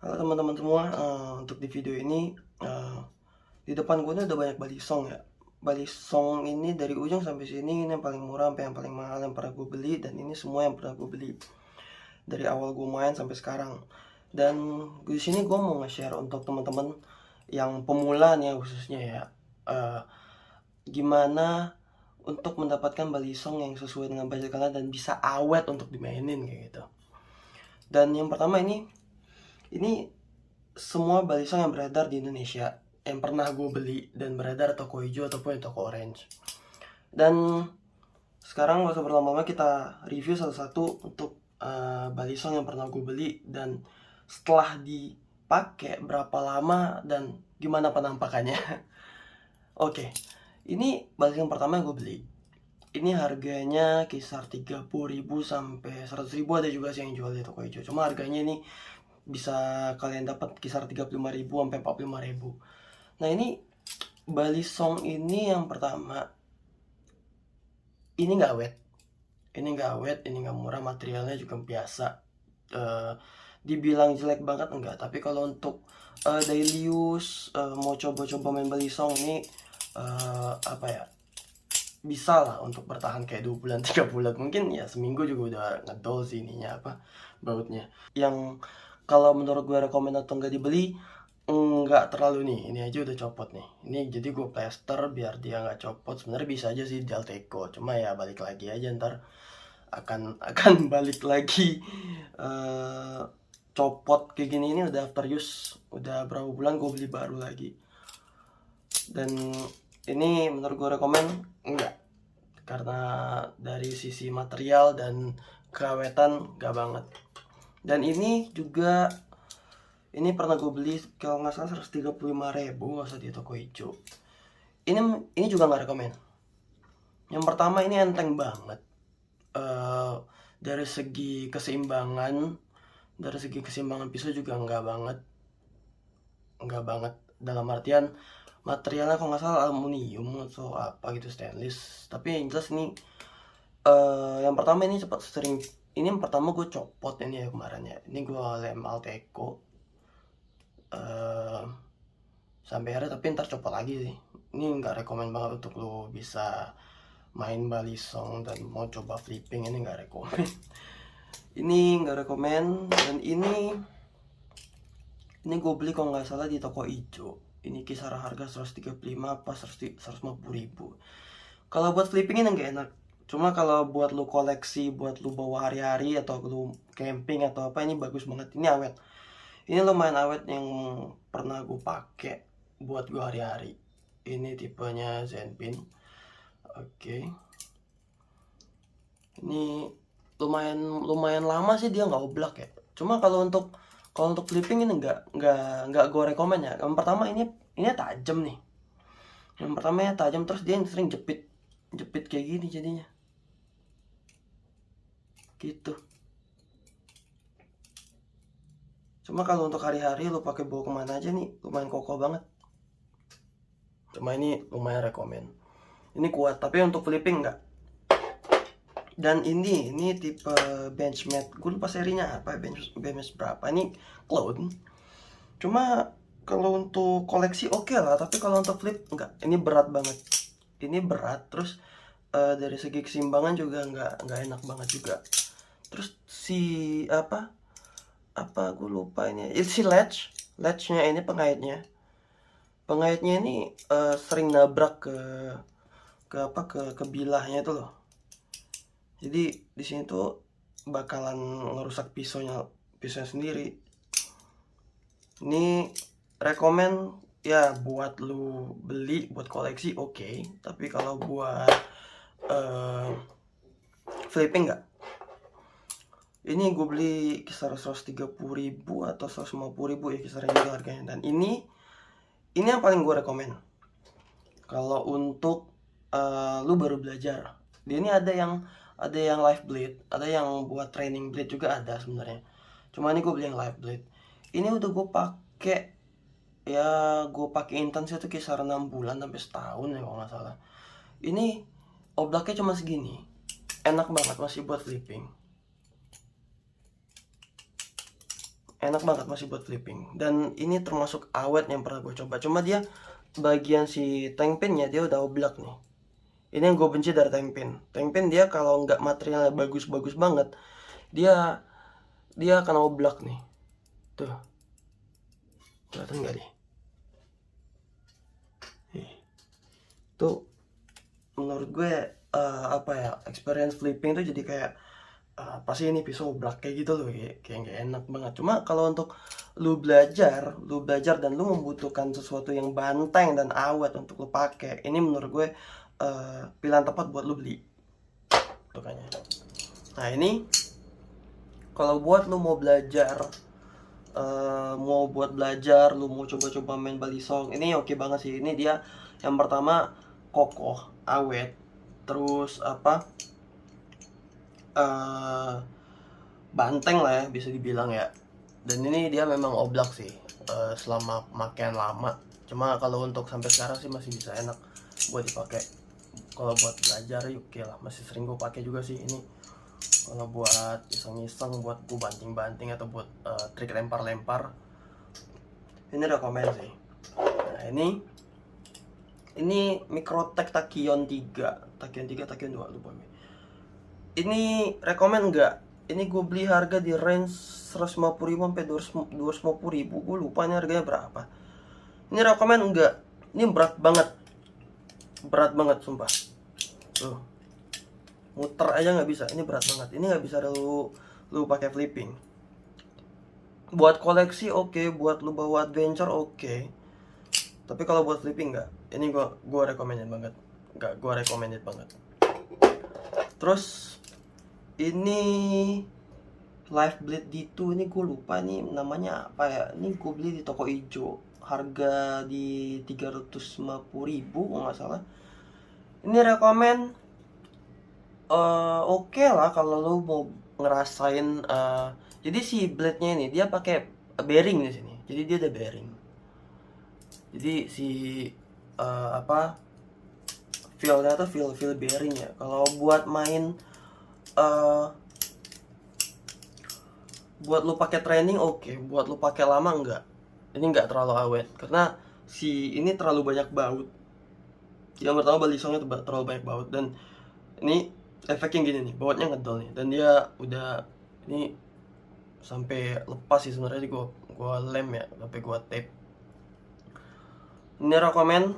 Halo teman-teman semua, untuk di video ini, di depan gue ini udah banyak balisong ya. Balisong ini dari ujung sampai sini, ini yang paling murah sampai yang paling mahal yang pernah gue beli, dan ini semua yang pernah gue beli dari awal gue main sampai sekarang. Dan di sini gue mau nge-share untuk teman-teman yang pemula nih ya, khususnya ya, eee, gimana untuk mendapatkan balisong yang sesuai dengan budget kalian dan bisa awet untuk dimainin kayak gitu. Dan yang pertama ini semua balisong yang beredar di Indonesia yang pernah gue beli dan beredar toko hijau ataupun toko orange. Dan sekarang gak usah berlama-lama, kita review satu-satu untuk balisong yang pernah gue beli dan setelah dipakai berapa lama dan gimana penampakannya. Oke, ini balisong pertama yang gue beli. Ini harganya kisar 30.000 sampai 100.000, ada juga sih yang jual di toko hijau. Cuma harganya ini bisa kalian dapat kisar 35.000 sampai 45.000. Nah, ini balisong ini yang pertama, ini nggak awet. Ini nggak murah, materialnya juga biasa. Eh, dibilang jelek banget enggak, tapi kalau untuk daily use, mau coba-coba main balisong ini, apa ya, bisa lah untuk bertahan kayak 2 bulan 3 bulan, mungkin ya seminggu juga udah ngedol sih ininya apa, bautnya. Yang kalau menurut gue rekomen atau nggak dibeli, nggak terlalu nih, ini aja udah copot nih. Ini jadi gue plester biar dia nggak copot. Sebenarnya bisa aja sih Delteco, cuma ya balik lagi aja ntar akan balik lagi. eh Copot kayak gini, ini udah after use, udah berapa bulan gue beli baru lagi. Dan ini menurut gue rekomen enggak, karena dari sisi material dan keawetan gak banget. Dan ini juga, ini pernah gue beli kalau nggak salah 135.000 masa di toko hijau. Ini juga nggak rekomen. Yang pertama, ini enteng banget. Eh dari segi keseimbangan pisau juga nggak banget dalam artian materialnya kalau nggak salah aluminium atau apa gitu, stainless. Tapi yang jelas ini, yang pertama ini cepat sering, ini yang pertama gue copot ini ya kemarin ya. Ini gue lem Alteco sampai akhirnya, tapi ntar copot lagi sih. Ini nggak rekomen banget untuk lo bisa main balisong dan mau coba flipping, ini nggak rekomen. Ini nggak rekomen. Dan ini gue beli kalau nggak salah di toko hijau. Ini kisar harga 135 apa 150.000. Kalau buat flipping ini nggak enak. Cuma kalau buat lu koleksi, buat lu bawa hari-hari atau lu camping atau apa, ini bagus banget. Ini awet. Ini lumayan awet, yang pernah gue pakai buat gue hari-hari. Ini tipenya Zenpin. Oke. Ini lumayan lama sih dia nggak oblak ya. Cuma kalau untuk flipping ini nggak gue rekomen ya. Yang pertama, ini tajam nih. Yang pertamanya tajam, terus dia sering jepit kayak gini jadinya. Gitu. Cuma kalau untuk hari-hari lo pakai bawa kemana aja nih, lumayan kokoh banget. Cuma ini lumayan rekomen. Ini kuat, tapi untuk flipping enggak. Dan ini tipe Benchmade. Gue lupa serinya apa, Benchmade berapa. Ini clown. Cuma kalau untuk koleksi oke lah, tapi kalau untuk flip enggak. Ini berat banget. Ini berat, terus dari segi keseimbangan juga enggak enak banget juga. Terus si apa gue lupa ini. Si latchnya ini, pengaitnya ini sering nabrak ke bilahnya itu loh. Jadi di sini tuh bakalan ngerusak pisaunya sendiri. Ini rekomen ya buat lu beli buat koleksi oke. Tapi kalau buat flipping enggak. Ini gue beli kisar 130.000 atau 150.000 ya, kisarnya juga harganya. Dan ini yang paling gue rekomen kalau untuk lu baru belajar. Dia ini ada yang live blade, ada yang buat training blade juga ada sebenarnya. Cuma ini gue beli yang live blade. Ini udah gue pakai intens itu kisar 6 bulan sampai setahun ya kalau nggak salah. Ini oblaknya cuma segini, enak banget masih buat flipping. enak banget masih buat flipping. Dan ini termasuk awet yang pernah gue coba. Cuma dia bagian si tank pinnya dia udah oblak nih. Ini yang gue benci dari tank pin. Tank pin dia kalau nggak materialnya bagus-bagus banget, dia dia akan oblak nih. Tuh, kelihatan nggak nih? Tuh, menurut gue apa ya, experience flipping tuh jadi kayak pasti ini pisau oblak kayak gitu loh, kayak nggak enak banget. Cuma kalau untuk lu belajar dan lu membutuhkan sesuatu yang banteng dan awet untuk lu pakai, ini menurut gue pilihan tepat buat lu beli. Tuh kayaknya. Nah ini kalau buat lu mau belajar, lu mau coba-coba main balisong, ini oke banget sih. Ini dia yang pertama kokoh, awet, terus apa? Banteng lah ya bisa dibilang ya. Dan ini dia memang oblak sih selama pemakaian lama. Cuma kalau untuk sampai sekarang sih masih bisa enak buat dipakai. Kalau buat belajar ya oke lah, masih sering gue pakai juga sih ini. Kalau buat iseng-iseng, buat gue banting-banting atau buat trik lempar-lempar, ini rekomend sih. Nah ini Microtech Tachyon 3, Tachyon 2 lupa gue. Ini rekomend enggak? Ini gue beli harga di range 150.000 sampai 250.000. Gue lupa ini harganya berapa. Ini rekomend enggak? Ini berat banget. Berat banget sumpah. Tuh. Muter aja nggak bisa. Ini berat banget. Ini nggak bisa lu pakai flipping. Buat koleksi oke, buat lu bawa adventure oke. Tapi kalau buat flipping enggak. Ini gue recommended banget. Enggak, gue recommended banget. Terus ini Live Blade D2, ini gue lupa nih namanya apa ya. Ini gue beli di toko ijo, harga di 350.000 kalau nggak salah. Ini rekomend oke lah kalau lo mau ngerasain. Jadi si blade-nya ini dia pakai bearing di sini. Jadi dia ada bearing. Jadi si apa, feel-nya tuh feel bearing ya. Kalau buat main buat lu pakai training oke, buat lu pakai lama enggak. Ini enggak terlalu awet karena si ini terlalu banyak baut. Yang pertama balisongnya terlalu banyak baut, dan ini efeknya gini nih, bautnya ngedol nih, dan dia udah ini sampai lepas sih sebenarnya. Gua lem ya, tapi gua tape. Ini rekomend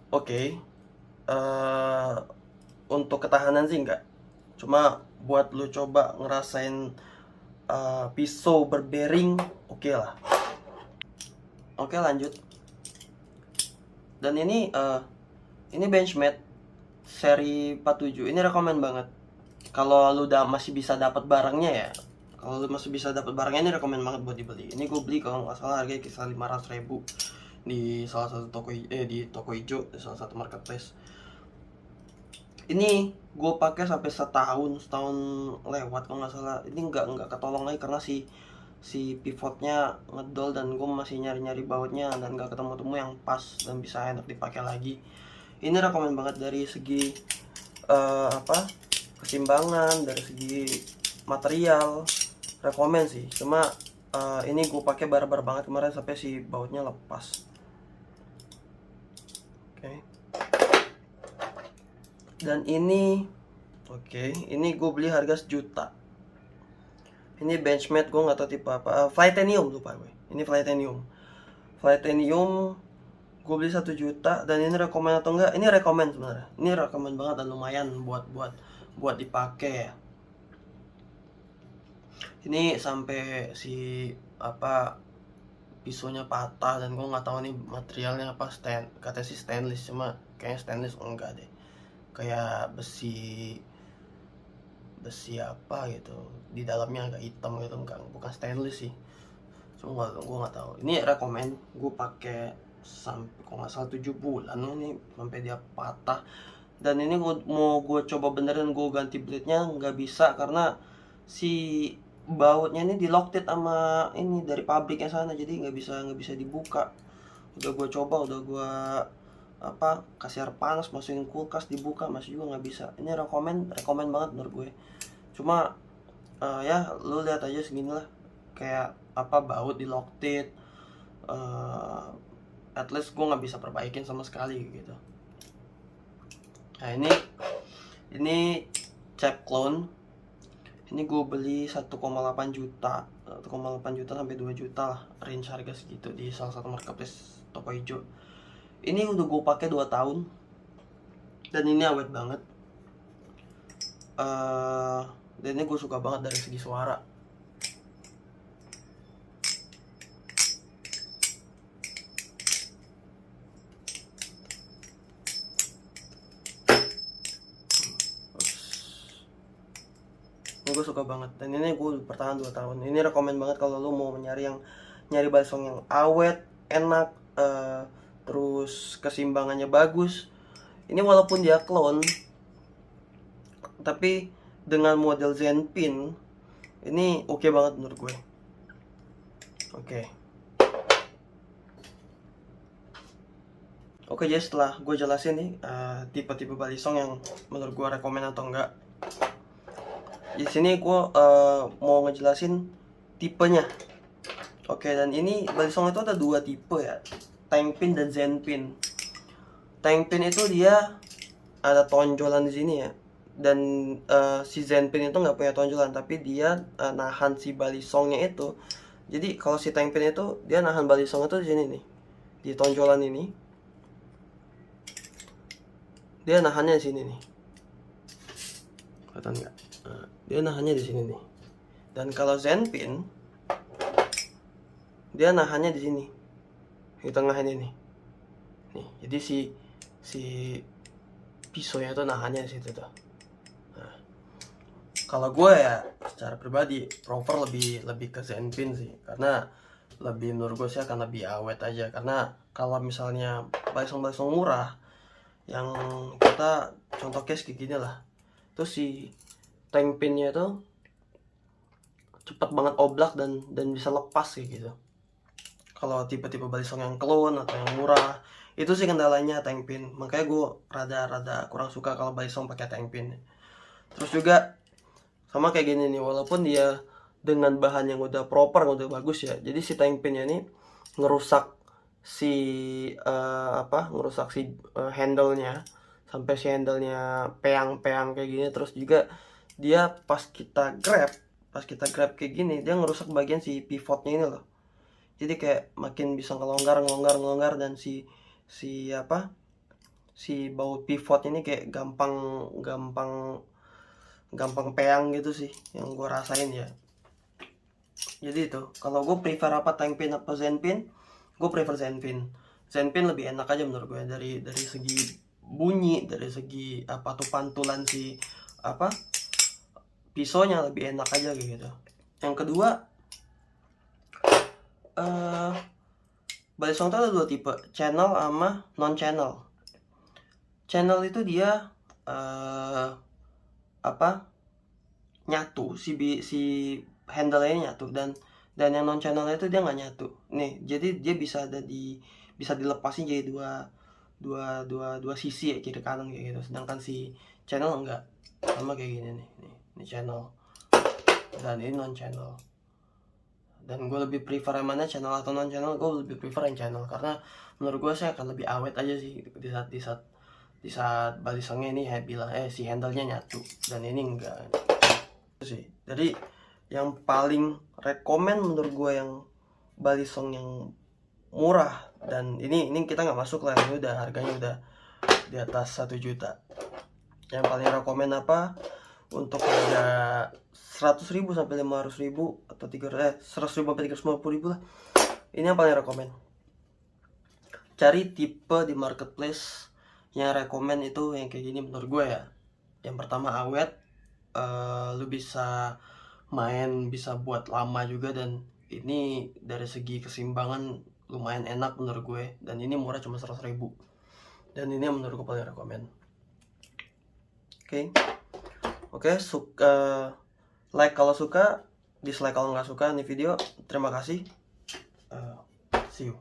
oke. Untuk ketahanan sih enggak. Cuma buat lu coba ngerasain pisau berbering oke lah. Oke lanjut. Dan ini Benchmade seri 47. Ini rekomend banget. Kalau lu masih bisa dapat barangnya ya. Kalau lu masih bisa dapat barangnya, ini rekomend banget buat dibeli. Ini gue beli kalau nggak salah harganya kisar 500.000 di salah satu di toko hijau, di salah satu marketplace. Ini gue pakai sampai setahun lewat kalau nggak salah. Ini nggak ketolong lagi karena si pivotnya ngedol, dan gue masih nyari bautnya dan nggak ketemu yang pas dan bisa enak dipakai lagi. Ini rekomend banget dari segi keseimbangan, dari segi material, rekomend sih. Cuma ini gue pakai barbar banget kemarin sampai si bautnya lepas. Oke. Dan ini ini gue beli harga 1 juta. Ini Benchmade, gue nggak tahu tipe apa. Flytanium lupa gue. Ini Flytanium gue beli 1 juta. Dan ini rekomend atau enggak? Ini rekomend sebenarnya. Ini rekomend banget dan lumayan buat dipakai ya. Ini sampai si pisaunya patah, dan gue nggak tahu nih materialnya apa. Katanya sih stainless, cuma kayaknya stainless enggak deh. Kayak besi apa gitu, di dalamnya agak hitam gitu, bukan stainless sih. Cuma gue nggak tahu. Ini rekomend, gue pakai sampai kalau nggak salah 7 bulan ini sampai dia patah. Dan ini mau gue coba benerin, gue ganti blade-nya nggak bisa karena si bautnya ini di locked sama ini dari pabriknya sana, jadi nggak bisa dibuka. Udah gue coba, udah gue kasih air panas, masukin kulkas, dibuka masih juga nggak bisa. Ini rekomend banget menurut gue. Cuma ya lu lihat aja segini lah, kayak baut di Loctite, at least gue nggak bisa perbaikin sama sekali gitu. Nah ini cap clone. Ini gue beli 1,8 juta sampai 2 juta lah, range harga segitu di salah satu marketplace toko hijau. Ini udah gue pakai 2 tahun dan ini awet banget. Dan ini gue suka banget dari segi suara. Gue suka banget, dan ini gue bertahan 2 tahun. Ini rekomen banget kalau lo mau nyari body song yang awet, enak, terus keseimbangannya bagus. Ini walaupun dia clone, tapi dengan model Zenpin ini oke banget menurut gue. Oke, jadi setelah gue jelasin nih tipe-tipe body song yang menurut gue rekomen atau enggak, di sini gue mau ngejelasin tipenya. Oke, dan ini body song itu ada 2 tipe ya, Tangpin dan Zenpin. Tangpin itu dia ada tonjolan di sini ya, dan si Zenpin itu nggak punya tonjolan, tapi dia nahan si body songnya itu. Jadi kalau si Tangpin itu dia nahan body song itu di sini nih, di tonjolan ini. Dia nahannya di sini nih, kelihatan nggak? Dia nahannya di sini nih. Dan kalau Zenpin, dia nahannya di sini, di tengah ini nih. Nih, jadi si pisaunya itu nahannya di situ tuh. Nah, kalau gue ya secara pribadi prefer lebih ke Zenpin sih, karena menurut gue sih akan lebih awet aja. Karena kalau misalnya balisong murah yang kita contoh case kayak gini lah, terus si Tangpinnya itu cepet banget oblak dan bisa lepas kayak gitu. Kalau tipe-tipe balisong yang clone atau yang murah, itu sih kendalanya Tangpin. Makanya gue rada kurang suka kalau balisong pakai Tangpin. Terus juga sama kayak gini nih, walaupun dia dengan bahan yang udah proper, udah bagus ya, jadi si Tangpinnya ini ngerusak si handle-nya, sampai si handle-nya peang-peang kayak gini. Terus juga dia pas kita grab kayak gini, dia ngerusak bagian si pivotnya ini loh. Jadi kayak makin bisa ngelonggar, dan si baut pivot ini kayak gampang peang gitu sih yang gue rasain ya. Jadi itu, kalau gue prefer Tangpin apa Zenpin, gue prefer Zenpin. Zenpin lebih enak aja menurut gue, dari segi bunyi, dari segi pantulan si pisaunya lebih enak aja gitu. Yang kedua, body song itu ada 2 tipe, channel sama non channel. Channel itu dia nyatu, si handle-nya nyatu, dan yang non channel itu dia nggak nyatu nih. Jadi dia bisa dilepasin jadi dua sisi ya, kiri kanan kayak gitu. Sedangkan si channel enggak, sama kayak gini nih, ini channel dan ini non channel. Dan gue lebih prefer yang mana, channel atau non channel? Gue lebih prefer yang channel, karena menurut gue saya akan lebih awet aja sih di saat balisongnya ini si handle-nya nyatu dan ini enggak. Itu sih. Jadi yang paling rekomen menurut gue yang balisong yang murah, dan ini kita nggak masuk lah, ini udah harganya udah di atas 1 juta. Yang paling rekomen apa untuk harga 100.000 sampai 500.000 atau 100.000 sampai 350.000 lah, ini yang paling rekomen. Cari tipe di marketplace yang rekomen itu yang kayak gini menurut gue ya. Yang pertama awet, lu bisa main, bisa buat lama juga, dan ini dari segi keseimbangan lumayan enak menurut gue, dan ini murah cuma 100.000, dan ini menurut gue paling rekomen. Oke, like kalau suka, dislike kalau nggak suka nih video. Terima kasih, see you.